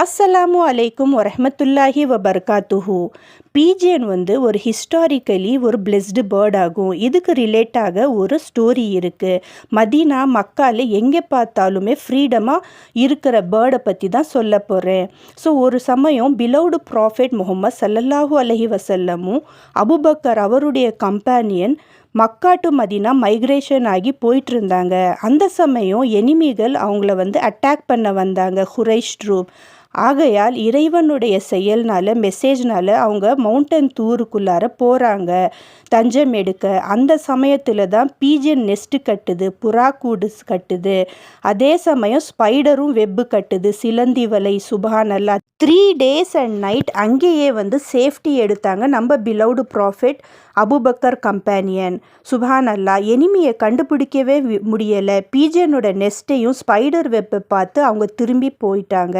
அஸ்ஸலாமு அலைக்கும் வரஹ்மத்துல்லாஹி வபர்காத்துஹு. பீஜியன் ஒரு ஹிஸ்டாரிக்கலி ஒரு பிளெஸ்டு பேர்ட் ஆகும். இதுக்கு ரிலேட்டாக ஒரு ஸ்டோரி இருக்குது. மதீனா மக்கால எங்கே பார்த்தாலுமே ஃப்ரீடமாக இருக்கிற பேர்டை பற்றி தான் சொல்ல போகிறேன். ஸோ ஒரு சமயம் பிலவுடு ப்ராஃபெட் முகமது ஸல்லல்லாஹு அலைஹி வஸல்லமும் அபுபக்கர் அவருடைய companion Mecca to Medina migration ஆகி போயிட்டு இருந்தாங்க. அந்த சமயம் எனிமிகள் அவங்கள அட்டாக் பண்ண வந்தாங்க, குரைஷ் ட்ரூப். ஆகையால் இறைவனுடைய செயல்னால மெசேஜ்னால அவங்க மவுண்டன் தூருக்குள்ளார போகிறாங்க தஞ்சம் எடுக்க. அந்த சமயத்தில் தான் பீஜன் நெஸ்ட்டு கட்டுது, புறா கூடு கட்டுது. அதே சமயம் ஸ்பைடரும் வெப்பு கட்டுது, சிலந்தி வலை. சுபஹானல்லா, 3 days and night அங்கேயே சேஃப்டி எடுத்தாங்க நம்ம பிலவுடு ப்ராஃபெட் அபுபக்கர் கம்பேனியன். சுபஹானல்லா, எனிமியை கண்டுபிடிக்கவே முடியலை. பீஜனோட நெஸ்ட்டையும் ஸ்பைடர் வெப்பை பார்த்து அவங்க திரும்பி போயிட்டாங்க.